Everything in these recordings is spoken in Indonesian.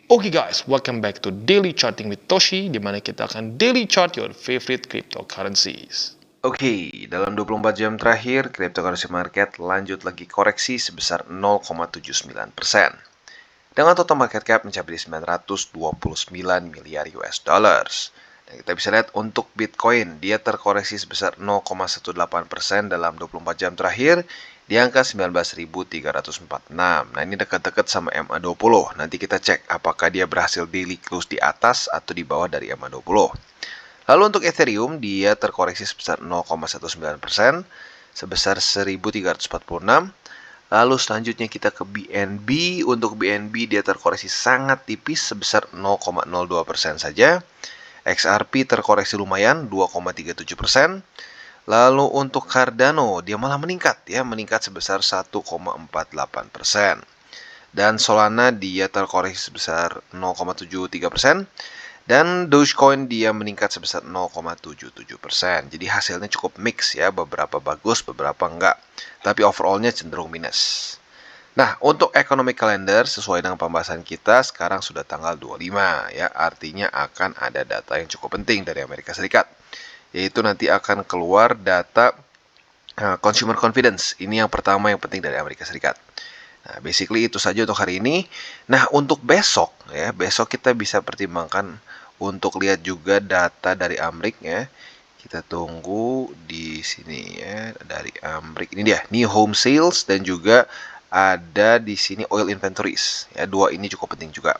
Oke guys, welcome back to Daily Charting with Toshi, di mana kita akan daily chart your favorite cryptocurrencies. Oke, dalam 24 jam terakhir, cryptocurrency market lanjut lagi koreksi sebesar 0,79%. Dengan total market cap mencapai 929 miliar US dollars. Dan kita bisa lihat untuk Bitcoin, dia terkoreksi sebesar 0,18% dalam 24 jam terakhir di angka 19.346. Nah, ini dekat-dekat sama MA20. Nanti kita cek apakah dia berhasil daily close di atas atau di bawah dari MA20. Lalu untuk Ethereum, dia terkoreksi sebesar 0,19%, sebesar 1.346. Lalu selanjutnya kita ke BNB. Untuk BNB dia terkoreksi sangat tipis sebesar 0,02% saja. XRP terkoreksi lumayan 2,37%. Lalu untuk Cardano dia malah meningkat sebesar 1,48%. Dan Solana dia terkoreksi sebesar 0,73%. Dan Dogecoin dia meningkat sebesar 0,77%. Jadi hasilnya cukup mix ya, beberapa bagus, beberapa enggak. Tapi overallnya cenderung minus. Nah, untuk economic calendar sesuai dengan pembahasan kita sekarang sudah tanggal 25 ya. Artinya akan ada data yang cukup penting dari Amerika Serikat. Yaitu nanti akan keluar data consumer confidence. Ini yang pertama yang penting dari Amerika Serikat. Nah, basically itu saja untuk hari ini. Nah, untuk besok ya, besok kita bisa pertimbangkan untuk lihat juga data dari Amrik ya. Kita tunggu di sini ya, dari Amrik. Ini dia, new home sales dan juga ada di sini oil inventories. Ya, dua ini cukup penting juga.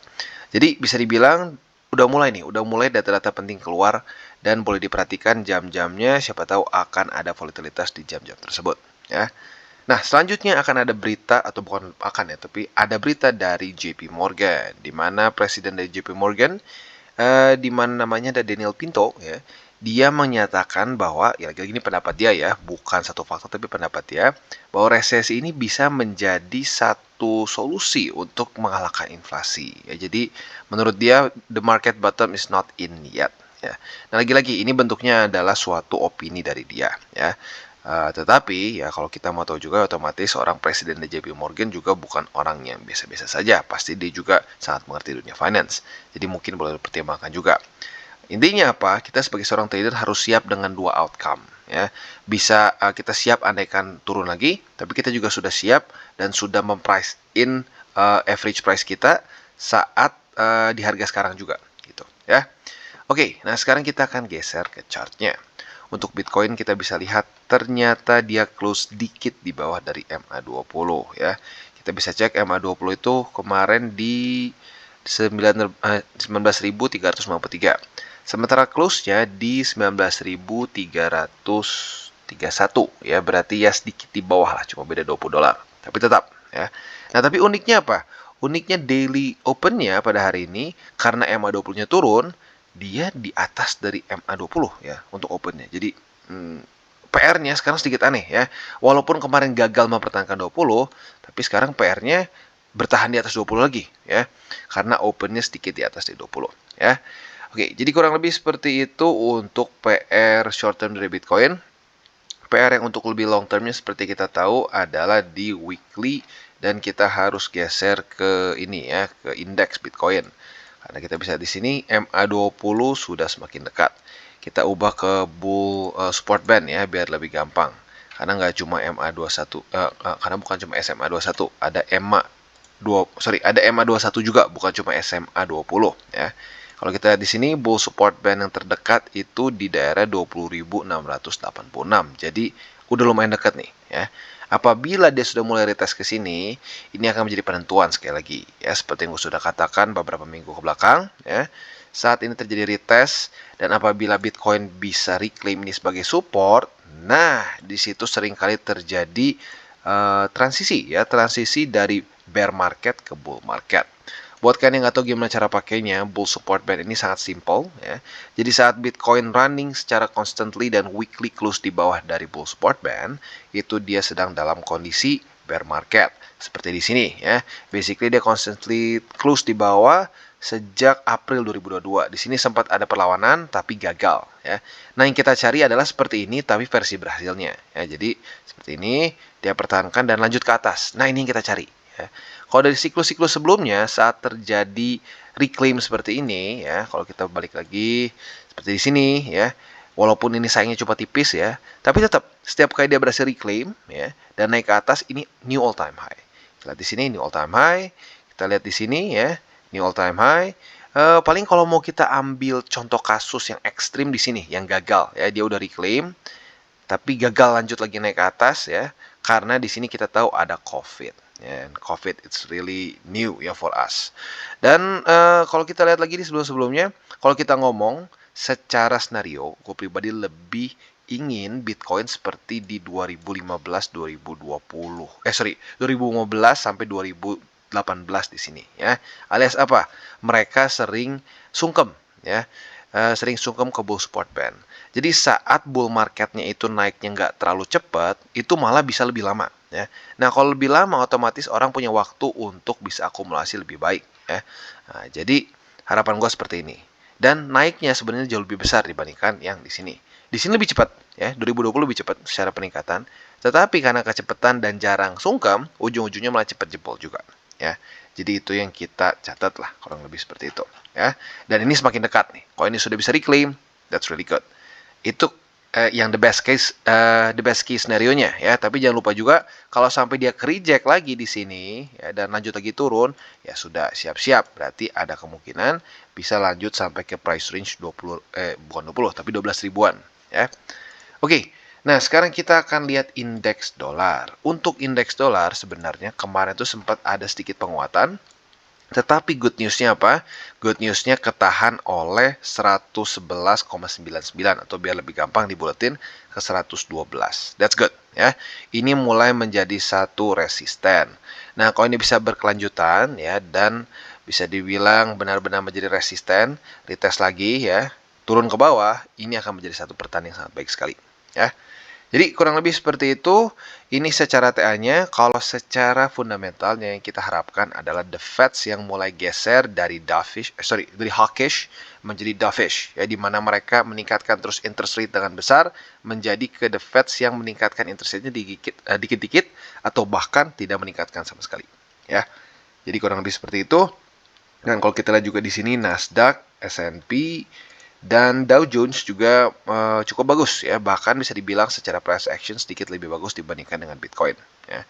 Jadi bisa dibilang udah mulai data-data penting keluar dan boleh diperhatikan jam-jamnya, siapa tahu akan ada volatilitas di jam-jam tersebut ya. Nah, selanjutnya akan ada berita, atau bukan akan ya, tapi ada berita dari JP Morgan, di mana presiden dari JP Morgan, di mana namanya ada Daniel Pinto, ya, dia menyatakan bahwa, ya lagi-lagi ini pendapat dia ya, bukan satu fakta, tapi pendapat dia, bahwa resesi ini bisa menjadi satu solusi untuk mengalahkan inflasi. Ya, jadi, menurut dia, the market bottom is not in yet. Ya. Nah, lagi-lagi ini bentuknya adalah suatu opini dari dia, ya. Tetapi ya kalau kita mau tahu juga otomatis seorang presiden dari JP Morgan juga bukan orang yang biasa-biasa saja. Pasti dia juga sangat mengerti dunia finance. Jadi mungkin boleh dipertimbangkan juga. Intinya apa? Kita sebagai seorang trader harus siap dengan dua outcome. Ya, bisa kita siap andaikan turun lagi, tapi kita juga sudah siap dan sudah memprice in average price kita saat di harga sekarang juga, gitu. Ya, oke. Nah sekarang kita akan geser ke chartnya. Untuk Bitcoin kita bisa lihat ternyata dia close dikit di bawah dari MA20 ya. Kita bisa cek MA20 itu kemarin di 19.353. Sementara close-nya di 19.331 ya, berarti ya sedikit di bawah lah, cuma beda $20. Tapi tetap ya. Nah, tapi uniknya apa? Uniknya daily open-nya pada hari ini karena MA20-nya turun, dia di atas dari MA20 ya untuk opennya. Jadi PR-nya sekarang sedikit aneh ya. Walaupun kemarin gagal mempertahankan 20, tapi sekarang PR-nya bertahan di atas 20 lagi ya. Karena opennya sedikit di atas di 20 ya. Oke, jadi kurang lebih seperti itu untuk PR short term dari Bitcoin. PR yang untuk lebih long termnya seperti kita tahu adalah di weekly dan kita harus geser ke ini ya, ke indeks Bitcoin. Karena kita bisa di sini MA20 sudah semakin dekat. Kita ubah ke bull support band ya biar lebih gampang. Karena nggak cuma MA21 karena bukan cuma SMA21, ada ada MA21 juga, bukan cuma SMA20 ya. Kalau kita lihat di sini bull support band yang terdekat itu di daerah 20.686. Jadi udah lumayan dekat nih ya. Apabila dia sudah mulai retest ke sini, ini akan menjadi penentuan sekali lagi ya, seperti yang gue sudah katakan beberapa minggu ke belakang ya. Saat ini terjadi retest dan apabila Bitcoin bisa reclaim ini sebagai support, nah di situ seringkali terjadi transisi dari bear market ke bull market. Buat kalian yang nggak tahu gimana cara pakainya, bull support band ini sangat simple ya. Jadi saat Bitcoin running secara constantly dan weekly close di bawah dari bull support band, itu dia sedang dalam kondisi bear market. Seperti di sini ya. Basically dia constantly close di bawah sejak April 2022. Di sini sempat ada perlawanan tapi gagal ya. Nah, yang kita cari adalah seperti ini tapi versi berhasilnya ya. Jadi seperti ini dia pertahankan dan lanjut ke atas. Nah, ini yang kita cari ya. Kalau dari siklus-siklus sebelumnya saat terjadi reclaim seperti ini ya, kalau kita balik lagi seperti di sini ya, walaupun ini sayangnya cuma tipis ya, tapi tetap setiap kali dia berhasil reclaim ya dan naik ke atas, ini new all time high. Kita lihat di sini new all time high, kita lihat di sini ya, new all time high. Paling kalau mau kita ambil contoh kasus yang ekstrim di sini, yang gagal ya, dia udah reclaim tapi gagal lanjut lagi naik ke atas ya, karena di sini kita tahu ada COVID. And COVID it's really new ya for us. Dan kalau kita lihat lagi di sebelum-sebelumnya, kalau kita ngomong secara scenario, gue pribadi lebih ingin Bitcoin seperti di 2015-2020. 2015 sampai 2018 di sini ya. Alias apa? Mereka sering sungkem ya. Sering sungkem ke bull support band. Jadi saat bull marketnya itu naiknya nggak terlalu cepat, itu malah bisa lebih lama ya. Nah kalau lebih lama otomatis orang punya waktu untuk bisa akumulasi lebih baik ya. Nah, jadi harapan gue seperti ini. Dan naiknya sebenarnya jauh lebih besar dibandingkan yang di sini. Di sini lebih cepat ya, 2020 lebih cepat secara peningkatan. Tetapi karena kecepatan dan jarang sungkem, ujung-ujungnya malah cepat jebol juga ya. Jadi itu yang kita catat lah, kurang lebih seperti itu ya. Dan ini semakin dekat nih. Kalau ini sudah bisa reclaim, that's really good. Itu yang the best case scenario-nya ya. Tapi jangan lupa juga kalau sampai dia reject lagi di sini ya, dan lanjut lagi turun, ya sudah siap-siap. Berarti ada kemungkinan bisa lanjut sampai ke price range 20 bukan 20 tapi 12 ribuan ya. Oke. Nah, sekarang kita akan lihat indeks dolar. Untuk indeks dolar sebenarnya kemarin itu sempat ada sedikit penguatan. Tetapi good news-nya apa? Good news-nya ketahan oleh 111,99 atau biar lebih gampang dibuletin ke 112. That's good ya. Ini mulai menjadi satu resisten. Nah, kalau ini bisa berkelanjutan ya dan bisa dibilang benar-benar menjadi resisten, retest lagi ya, turun ke bawah, ini akan menjadi satu pertandingan yang sangat baik sekali ya. Jadi kurang lebih seperti itu. Ini secara TA-nya. Kalau secara fundamentalnya yang kita harapkan adalah the Feds yang mulai geser dari dari hawkish menjadi dovish ya, di mana mereka meningkatkan terus interest rate dengan besar menjadi ke the Feds yang meningkatkan interest rate-nya dikit-dikit atau bahkan tidak meningkatkan sama sekali ya. Jadi kurang lebih seperti itu. Dan kalau kita lihat juga di sini Nasdaq, S&P dan Dow Jones juga cukup bagus ya, bahkan bisa dibilang secara price action sedikit lebih bagus dibandingkan dengan Bitcoin ya.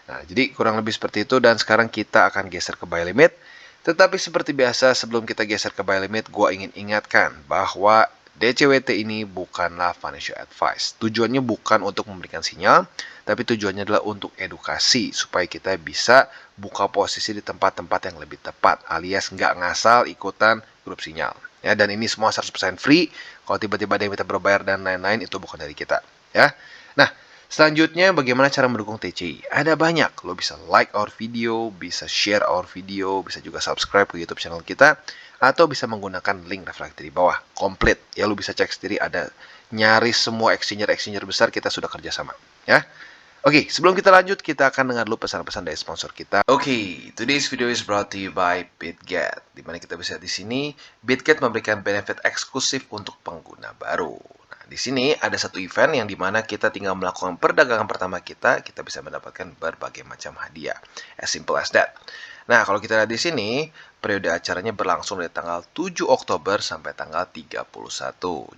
Nah, jadi kurang lebih seperti itu dan sekarang kita akan geser ke buy limit. Tetapi seperti biasa sebelum kita geser ke buy limit, gue ingin ingatkan bahwa DCWT ini bukanlah financial advice. Tujuannya bukan untuk memberikan sinyal, tapi tujuannya adalah untuk edukasi supaya kita bisa buka posisi di tempat-tempat yang lebih tepat, alias nggak ngasal ikutan grup sinyal. Ya, dan ini semua 100% free. Kalau tiba-tiba ada yang minta berbayar dan lain-lain, itu bukan dari kita ya. Nah, selanjutnya bagaimana cara mendukung TCI? Ada banyak. Lo bisa like our video, bisa share our video, bisa juga subscribe ke YouTube channel kita, atau bisa menggunakan link reflektor di bawah. Komplit ya, lo bisa cek sendiri, ada nyaris semua exchanger besar kita sudah kerjasama ya. Oke, sebelum kita lanjut, kita akan dengar dulu pesan-pesan dari sponsor kita. Oke, today's video is brought to you by BitGet. Dimana kita bisa lihat di sini, BitGet memberikan benefit eksklusif untuk pengguna baru. Nah, di sini ada satu event yang dimana kita tinggal melakukan perdagangan pertama kita bisa mendapatkan berbagai macam hadiah. As simple as that. Nah, kalau kita lihat di sini, periode acaranya berlangsung dari tanggal 7 Oktober sampai tanggal 31.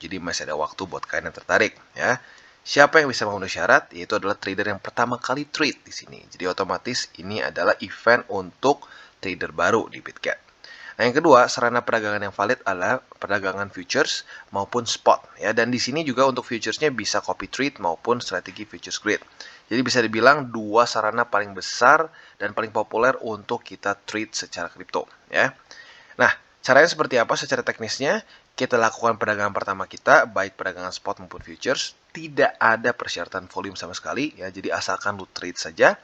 Jadi masih ada waktu buat kalian yang tertarik ya. Siapa yang bisa memenuhi syarat? Yaitu adalah trader yang pertama kali trade di sini. Jadi otomatis ini adalah event untuk trader baru di BitGet. Nah, yang kedua, sarana perdagangan yang valid adalah perdagangan futures maupun spot ya. Dan di sini juga untuk futuresnya bisa copy trade maupun strategi futures grid. Jadi bisa dibilang dua sarana paling besar dan paling populer untuk kita trade secara kripto ya. Nah, caranya seperti apa secara teknisnya? Kita lakukan perdagangan pertama kita, baik perdagangan spot maupun futures, tidak ada persyaratan volume sama sekali ya. Jadi asalkan lu trade saja,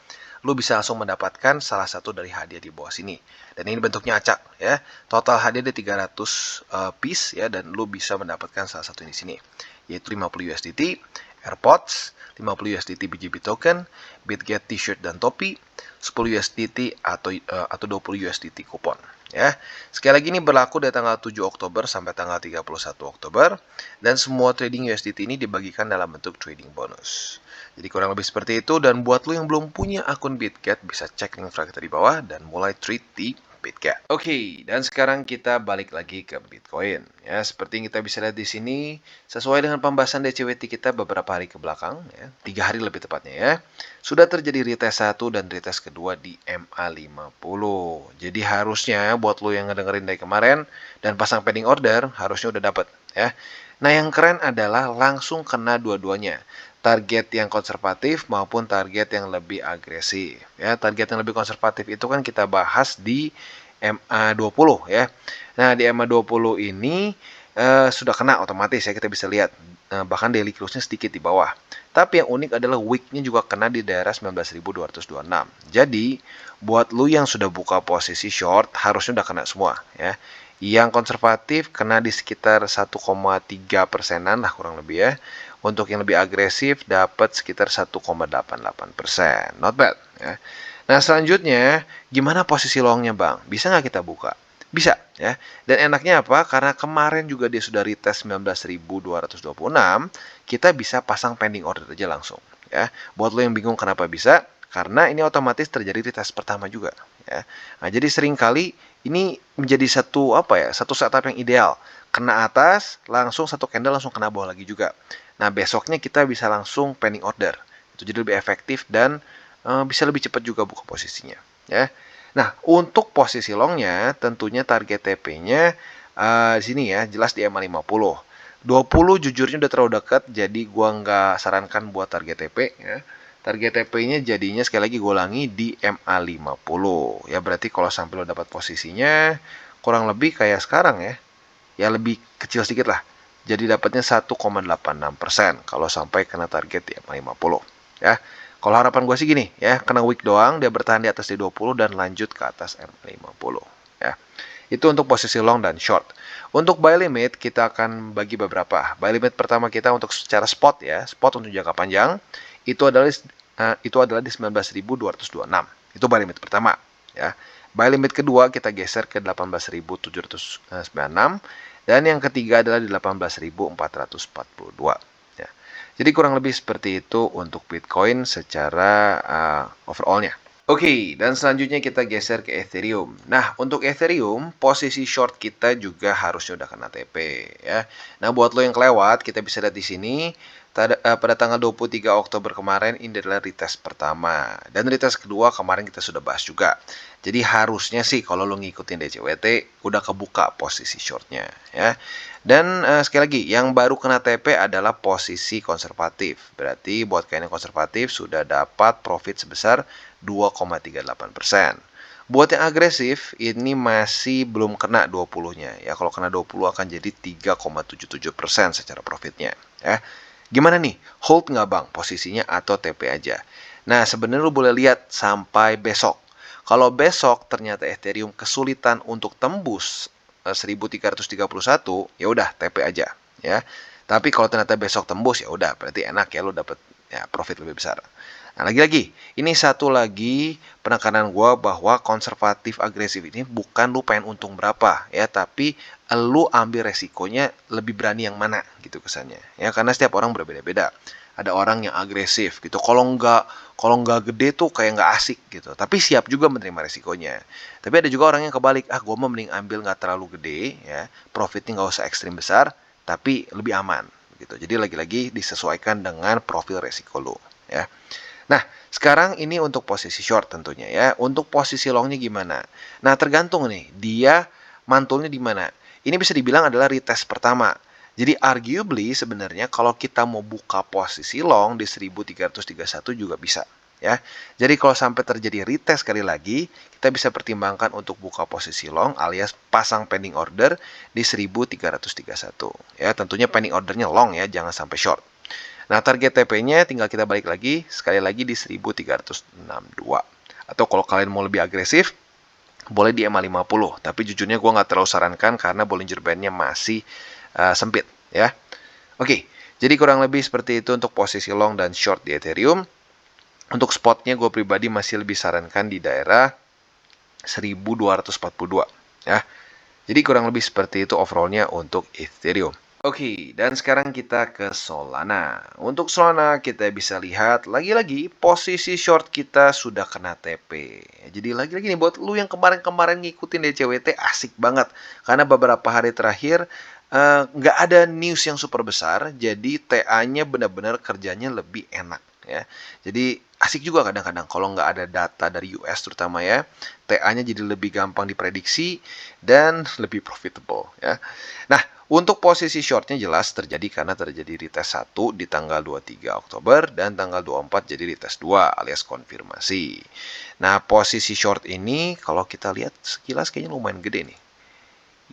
lu bisa langsung mendapatkan salah satu dari hadiah di bawah sini. Dan ini bentuknya acak ya. Total hadiah ada 300 piece ya, dan lu bisa mendapatkan salah satu di sini, yaitu 50 USDT, AirPods, 50 USDT BGB token, BitGet t-shirt dan topi, 10 USDT atau 20 USDT kupon. Ya, sekali lagi ini berlaku dari tanggal 7 Oktober sampai tanggal 31 Oktober dan semua trading USDT ini dibagikan dalam bentuk trading bonus. Jadi kurang lebih seperti itu, dan buat lo yang belum punya akun BitGet bisa cek link terakhir di bawah dan mulai trade di BitGet. Oke, dan sekarang kita balik lagi ke Bitcoin. Ya, seperti yang kita bisa lihat di sini, sesuai dengan pembahasan DCWT kita beberapa hari ke belakang, ya, 3 hari lebih tepatnya ya, sudah terjadi retest 1 dan retest kedua di MA50. Jadi harusnya buat lo yang ngedengerin dari kemarin dan pasang pending order, harusnya udah dapet ya. Nah, yang keren adalah langsung kena dua-duanya. Target yang konservatif maupun target yang lebih agresif. Ya, target yang lebih konservatif itu kan kita bahas di MA20 ya. Nah, di MA20 ini sudah kena otomatis ya, kita bisa lihat. Bahkan daily close-nya sedikit di bawah. Tapi yang unik adalah week-nya juga kena di daerah 19.226. Jadi, buat lu yang sudah buka posisi short, harusnya udah kena semua ya. Yang konservatif kena di sekitar 1,3%-an lah kurang lebih ya. Untuk yang lebih agresif dapat sekitar 1,88%. Not bad ya. Nah, selanjutnya gimana posisi longnya Bang? Bisa nggak kita buka? Bisa ya. Dan enaknya apa? Karena kemarin juga dia sudah retest 19.226, kita bisa pasang pending order aja langsung ya. Buat lo yang bingung kenapa bisa? Karena ini otomatis terjadi retest pertama juga ya. Nah, jadi seringkali ini menjadi satu setup yang ideal. Kena atas, langsung satu candle langsung kena bawah lagi juga. Nah, besoknya kita bisa langsung pending order. Itu jadi lebih efektif dan bisa lebih cepat juga buka posisinya ya. Nah, untuk posisi longnya tentunya target TP-nya di sini ya, jelas di MA50. 20 jujurnya udah terlalu dekat, jadi gua nggak sarankan buat target TP ya. Target TP-nya jadinya sekali lagi gue ulangi di MA50. Ya berarti kalau sampai lo dapat posisinya kurang lebih kayak sekarang ya. Ya lebih kecil sedikit lah. Jadi dapatnya 1,86% kalau sampai kena target di MA50 ya. Kalau harapan gue sih gini ya, kena wick doang, dia bertahan di atas di 20 dan lanjut ke atas MA50 ya. Itu untuk posisi long dan short. Untuk buy limit kita akan bagi beberapa. Buy limit pertama kita untuk secara spot ya, spot untuk jangka panjang itu adalah di 19.226. Itu buy limit pertama ya. Buy limit kedua kita geser ke 18.796 dan yang ketiga adalah di 18.442 ya. Jadi kurang lebih seperti itu untuk Bitcoin secara overallnya. Oke, dan selanjutnya kita geser ke Ethereum. Nah, untuk Ethereum, posisi short kita juga harusnya udah kena TP ya. Nah, buat lo yang kelewat, kita bisa lihat di sini pada tanggal 23 Oktober kemarin ini adalah retest pertama dan retest kedua kemarin kita sudah bahas juga. Jadi harusnya sih kalau lo ngikutin DCWT udah kebuka posisi shortnya ya. Dan sekali lagi yang baru kena TP adalah posisi konservatif. Berarti buat kalian yang konservatif sudah dapat profit sebesar 2,38%. Buat yang agresif ini masih belum kena 20-nya ya. Kalau kena 20 akan jadi 3,77% secara profitnya ya. Gimana nih? Hold nggak Bang posisinya atau TP aja? Nah, sebenarnya lu boleh lihat sampai besok. Kalau besok ternyata Ethereum kesulitan untuk tembus 1331, ya udah TP aja ya. Tapi kalau ternyata besok tembus ya udah berarti enak ya, lu dapat ya profit lebih besar. Nah, lagi-lagi, ini satu lagi penekanan gue bahwa konservatif agresif ini bukan lu pengen untung berapa ya, tapi lu ambil resikonya lebih berani yang mana gitu kesannya ya, karena setiap orang berbeda-beda. Ada orang yang agresif gitu, kalau nggak gede tuh kayak nggak asik gitu, tapi siap juga menerima resikonya. Tapi ada juga orang yang kebalik, gue mau mending ambil nggak terlalu gede ya, profitnya nggak usah ekstrim besar tapi lebih aman gitu. Jadi lagi-lagi disesuaikan dengan profil resiko lo ya. Nah, sekarang ini untuk posisi short tentunya ya. Untuk posisi longnya gimana? Nah, tergantung nih, dia mantulnya di mana. Ini bisa dibilang adalah retest pertama. Jadi arguably sebenarnya kalau kita mau buka posisi long di 1331 juga bisa ya. Jadi kalau sampai terjadi retest sekali lagi, kita bisa pertimbangkan untuk buka posisi long alias pasang pending order di 1331 ya. Tentunya pending ordernya long ya, jangan sampai short. Nah, target TP-nya tinggal kita balik lagi, sekali lagi di 1362. Atau kalau kalian mau lebih agresif, boleh di MA50. Tapi jujurnya gue nggak terlalu sarankan karena Bollinger Band-nya masih sempit ya. Oke, jadi kurang lebih seperti itu untuk posisi long dan short di Ethereum. Untuk spotnya gue pribadi masih lebih sarankan di daerah 1242 ya. Jadi kurang lebih seperti itu overallnya untuk Ethereum. Oke, dan sekarang kita ke Solana. Untuk Solana kita bisa lihat lagi-lagi posisi short kita sudah kena TP. Jadi lagi-lagi nih buat lu yang kemarin-kemarin ngikutin DCWT asik banget. Karena beberapa hari terakhir nggak ada news yang super besar, jadi TA-nya benar-benar kerjanya lebih enak ya. Jadi asik juga kadang-kadang kalau nggak ada data dari US terutama ya, TA-nya jadi lebih gampang diprediksi dan lebih profitable ya. Nah, untuk posisi shortnya jelas terjadi karena terjadi retest 1 di tanggal 23 Oktober dan tanggal 24 jadi retest 2 alias konfirmasi. Nah, posisi short ini kalau kita lihat sekilas kayaknya lumayan gede nih.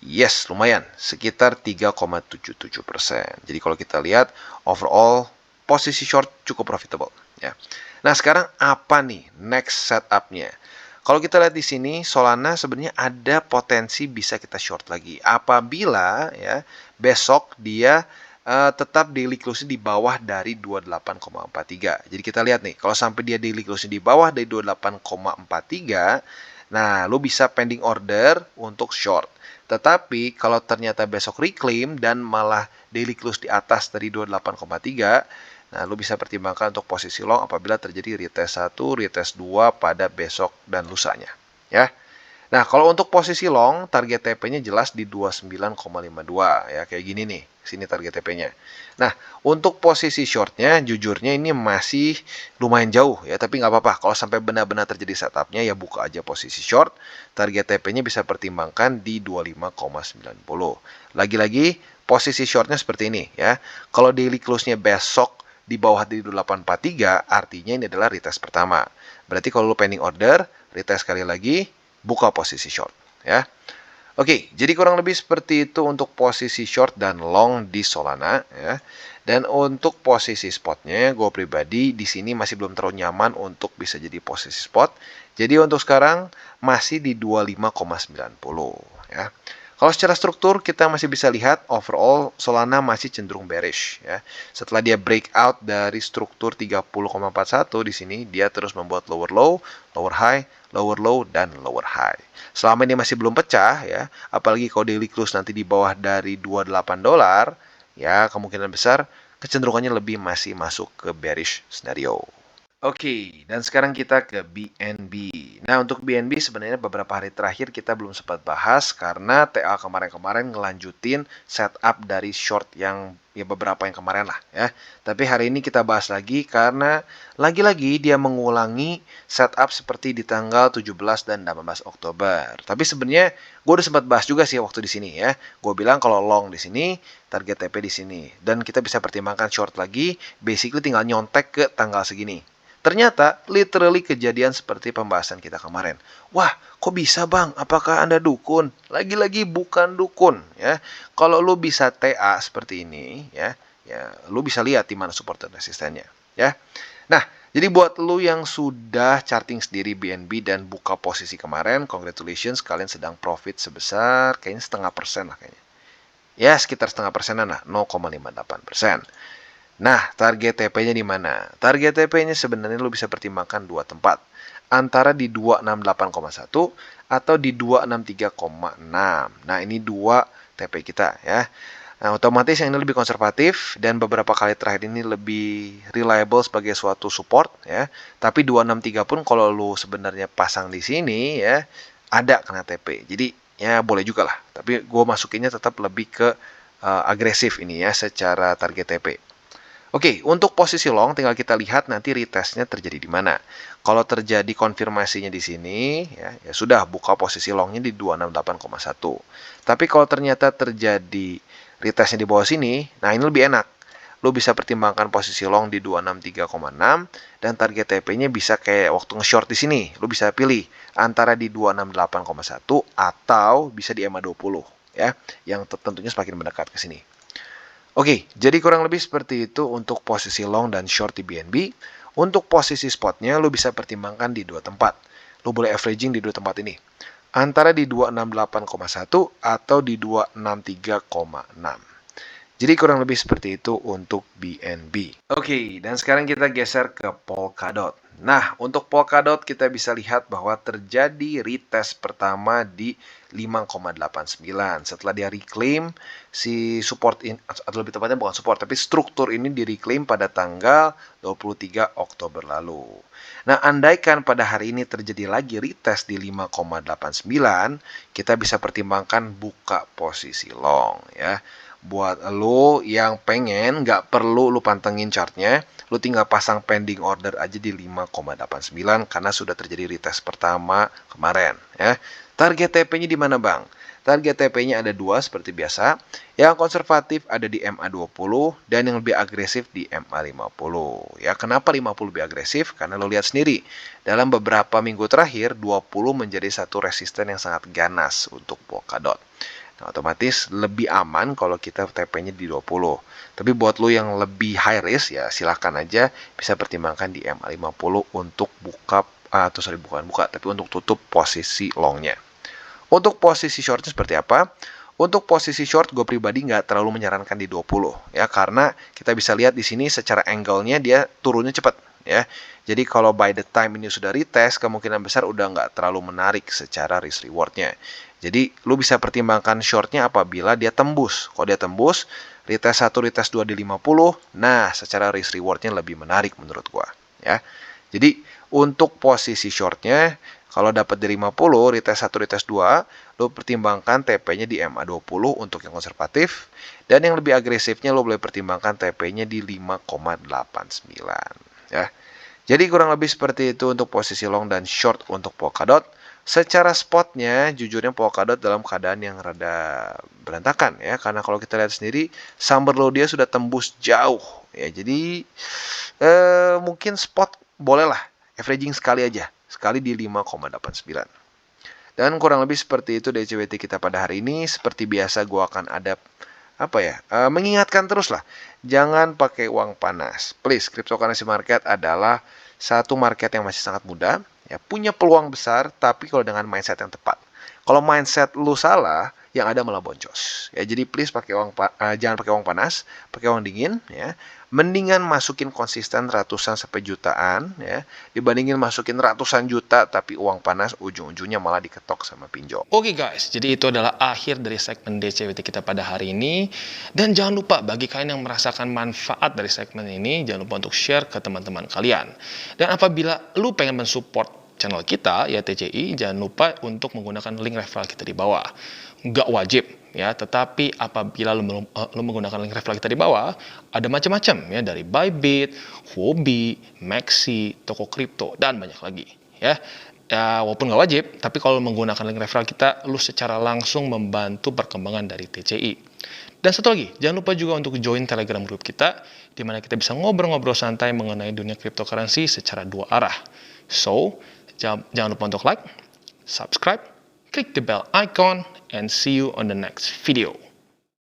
Yes, lumayan, sekitar 3,77%. Jadi kalau kita lihat overall posisi short cukup profitable ya. Nah, sekarang apa nih next setup-nya? Kalau kita lihat di sini Solana sebenarnya ada potensi bisa kita short lagi apabila ya besok dia tetap daily closing di bawah dari 28,43. Jadi kita lihat nih, kalau sampai dia daily closing di bawah dari 28,43, nah lu bisa pending order untuk short. Tetapi kalau ternyata besok reclaim dan malah daily close di atas dari 28,3, nah lu bisa pertimbangkan untuk posisi long apabila terjadi retest 1, retest 2 pada besok dan lusanya, ya. Nah, kalau untuk posisi long, target TP-nya jelas di 29,52 ya, kayak gini nih. Sini target TP-nya. Nah, untuk posisi short-nya, jujurnya ini masih lumayan jauh ya, tapi nggak apa-apa. Kalau sampai benar-benar terjadi setup-nya, ya buka aja posisi short. Target TP-nya bisa pertimbangkan di 25,90. Lagi-lagi, posisi short-nya seperti ini ya. Kalau daily close-nya besok di bawah dari 2843, artinya ini adalah retest pertama. Berarti kalau lu pending order, retest sekali lagi, buka posisi short ya. Oke, jadi kurang lebih seperti itu untuk posisi short dan long di Solana ya. Dan untuk posisi spotnya, gue pribadi di sini masih belum terlalu nyaman untuk bisa jadi posisi spot. Jadi untuk sekarang masih di 25,90 ya. Kalau secara struktur kita masih bisa lihat overall Solana masih cenderung bearish ya. Setelah dia breakout dari struktur 30,41 di sini dia terus membuat lower low, lower high, lower low dan lower high. Selama ini masih belum pecah ya, apalagi kalau daily close nanti di bawah dari $28, ya kemungkinan besar kecenderungannya lebih masih masuk ke bearish scenario. Oke, dan sekarang kita ke BNB. Nah, untuk BNB sebenarnya beberapa hari terakhir kita belum sempat bahas karena TA kemarin-kemarin ngelanjutin setup dari short yang ya beberapa yang kemarin lah ya. Tapi hari ini kita bahas lagi karena lagi-lagi dia mengulangi setup seperti di tanggal 17 dan 18 Oktober. Tapi sebenarnya gue udah sempat bahas juga sih waktu di sini ya. Gue bilang kalau long di sini, target TP di sini. Dan kita bisa pertimbangkan short lagi, basically tinggal nyontek ke tanggal segini. Ternyata literally kejadian seperti pembahasan kita kemarin. Wah, kok bisa bang? Apakah Anda dukun? Lagi-lagi bukan dukun ya. Kalau lu bisa TA seperti ini ya, ya lu bisa lihat di mana support dan resistennya ya. Nah, jadi buat lu yang sudah charting sendiri BNB dan buka posisi kemarin, congratulations kalian sedang profit sebesar kayaknya 0,5% lah kayaknya. Ya, sekitar 0,5%an lah, 0,58%. Nah, target TP-nya di mana? Target TP-nya sebenarnya lu bisa pertimbangkan dua tempat. Antara di 268,1 atau di 263,6. Nah, ini dua TP kita ya. Nah, otomatis yang ini lebih konservatif dan beberapa kali terakhir ini lebih reliable sebagai suatu support ya. Tapi 263 pun kalau lu sebenarnya pasang di sini ya, ada kena TP. Jadi ya boleh juga lah. Tapi gue masukinnya tetap lebih ke agresif ini ya secara target TP. Oke, untuk posisi long tinggal kita lihat nanti retestnya terjadi di mana. Kalau terjadi konfirmasinya di sini, ya sudah buka posisi longnya di 268,1. Tapi kalau ternyata terjadi retestnya di bawah sini, nah ini lebih enak. Lo bisa pertimbangkan posisi long di 263,6 dan target TP-nya bisa kayak waktu nge-short di sini. Lo bisa pilih antara di 268,1 atau bisa di EMA 20 ya, yang tentunya semakin mendekat ke sini. Oke, jadi kurang lebih seperti itu untuk posisi long dan short di BNB. Untuk posisi spotnya, lo bisa pertimbangkan di dua tempat. Lo boleh averaging di dua tempat ini. Antara di 268,1 atau di 263,6. Jadi kurang lebih seperti itu untuk BNB. Oke, dan sekarang kita geser ke Polkadot. Nah, untuk Polkadot kita bisa lihat bahwa terjadi retest pertama di 5,89. Setelah dia reclaim si support ini, atau lebih tepatnya bukan support, tapi struktur ini di reclaim pada tanggal 23 Oktober lalu. Nah, andaikan pada hari ini terjadi lagi retest di 5,89, kita bisa pertimbangkan buka posisi long ya. Buat lo yang pengen nggak perlu lo pantengin chartnya, lo tinggal pasang pending order aja di 5,89 karena sudah terjadi retest pertama kemarin ya. Target TP-nya di mana, Bang? Target TP-nya ada dua seperti biasa. Yang konservatif ada di MA20 dan yang lebih agresif di MA50. Ya, kenapa 50 lebih agresif? Karena lo lihat sendiri, dalam beberapa minggu terakhir 20 menjadi satu resisten yang sangat ganas untuk Polkadot. Nah, otomatis lebih aman kalau kita TP-nya di 20. Tapi buat lo yang lebih high risk ya silahkan aja bisa pertimbangkan di MA50 untuk buka, atau sorry bukan buka, tapi untuk tutup posisi longnya. Untuk posisi shortnya seperti apa? Untuk posisi short gue pribadi nggak terlalu menyarankan di 20 ya, karena kita bisa lihat di sini secara angle-nya dia turunnya cepat ya. Jadi kalau by the time ini sudah retest, kemungkinan besar udah nggak terlalu menarik secara risk rewardnya. Jadi lu bisa pertimbangkan shortnya apabila dia tembus. Kalau dia tembus, retest 1, retest 2 di 50, nah secara risk rewardnya lebih menarik menurut gua ya. Jadi untuk posisi shortnya, kalau dapat di 50, retest 1, retest 2, lo pertimbangkan TP-nya di MA20 untuk yang konservatif. Dan yang lebih agresifnya lo boleh pertimbangkan TP-nya di 5,89. Ya. Jadi kurang lebih seperti itu untuk posisi long dan short untuk Polkadot. Secara spotnya, jujurnya Polkadot dalam keadaan yang rada berantakan ya. Karena kalau kita lihat sendiri, summer low dia sudah tembus jauh. Ya, jadi mungkin spot bolehlah averaging sekali aja, sekali di 5,89. Dan kurang lebih seperti itu DCWT kita pada hari ini. Seperti biasa gue akan ada mengingatkan terus lah, jangan pakai uang panas. Please, cryptocurrency market adalah satu market yang masih sangat muda, ya, punya peluang besar, tapi kalau dengan mindset yang tepat. Kalau mindset lu salah, yang ada malah boncos. Ya, jadi please jangan pakai uang panas, pakai uang dingin ya. Mendingan masukin konsisten ratusan sampai jutaan ya, dibandingin masukin ratusan juta tapi uang panas ujung-ujungnya malah diketok sama pinjol. Oke guys, jadi itu adalah akhir dari segmen DCWT kita pada hari ini. Dan jangan lupa bagi kalian yang merasakan manfaat dari segmen ini, jangan lupa untuk share ke teman-teman kalian. Dan apabila lu pengen mensupport channel kita, ya TCI, jangan lupa untuk menggunakan link referral kita di bawah. Nggak wajib, ya, tetapi apabila lu menggunakan link referral kita di bawah, ada macam-macam ya, dari Bybit, Huobi, Maxi, toko kripto, dan banyak lagi ya. Ya, walaupun nggak wajib, tapi kalau menggunakan link referral kita, lu secara langsung membantu perkembangan dari TCI. Dan satu lagi, jangan lupa juga untuk join Telegram group kita, di mana kita bisa ngobrol-ngobrol santai mengenai dunia cryptocurrency secara dua arah. So, jangan lupa untuk like, subscribe, click the bell icon, and see you on the next video.